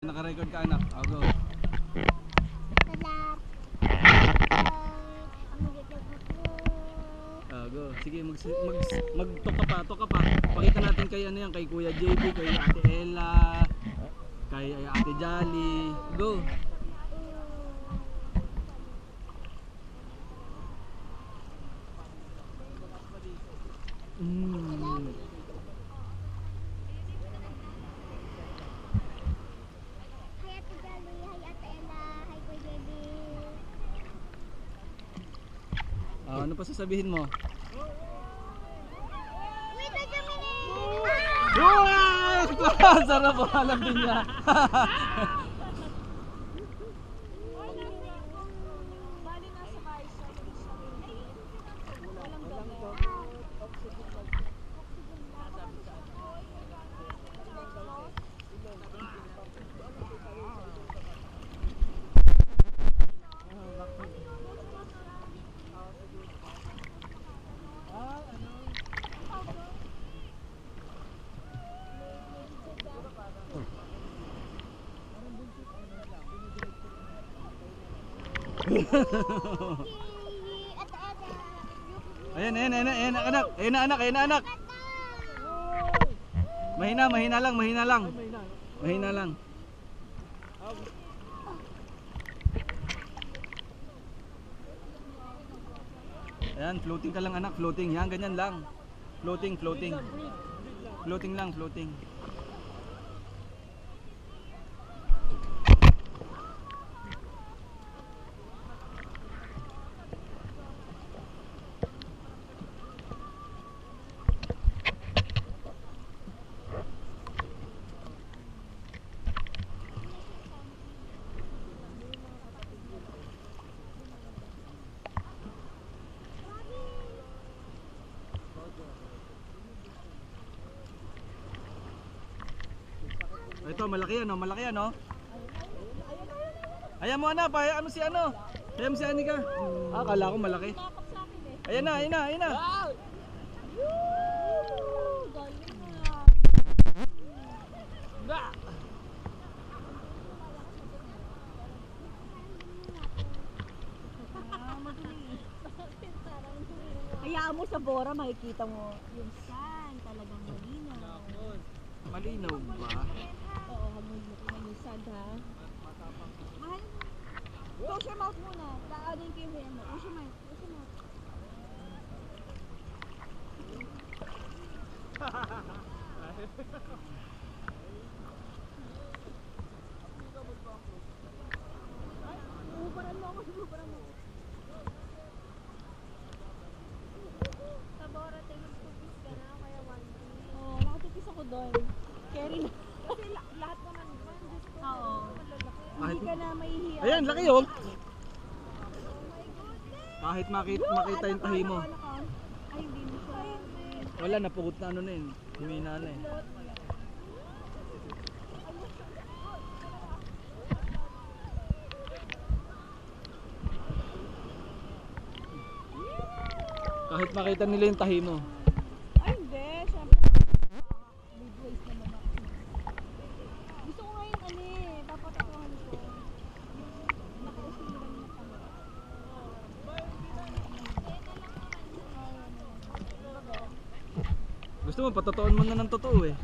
Naka-record ka anak. Oh, go. Go. Sige, magtok ka pa. Pakita natin kay ano yan, kay Kuya JB, kay Ate Ella, kay Ate Jolly. Go. Ano pa sasabihin mo? Wow! Sarap po, alam din niya. Ayan anak. Mahina lang. Ayan, floating ka lang anak, floating. Yan, ganyan lang. Floating. Floating lang. Ito, malaki ano? Ayan mo anak, hayaan mo si ano? Hayaan mo si Anika. Akala ko malaki. Ayan na. Hayaan mo sa Bora, makikita mo yung sun, talagang malinaw. Malinaw ba? Oo, yung sun ha. Mahal, close your mouth muna. Laanin ko yung hair mo. Close your mouth. Hubaran mo ako. Sa Bora, tinutupis ka na, kaya 1K. Oo, nakatupis ako doon. Carry na. Kasi lahat naman doon, Diyos ko, Oo. malalaki. Hindi ka na mahihiya. Ayan, laki oh. Oh my goodness! Kahit makita yung tahi mo. Ay, hindi mo siya. Wala, napugot na ano na yun. Humina na eh. Kahit makita nila yung tahi mo. Ay, hindi. Siyempre. May voice naman ako. Gusto ko ngayon, papatakuhan ko. Nakausiran na kami. Gusto mo, patatoon mo na ng totoo eh.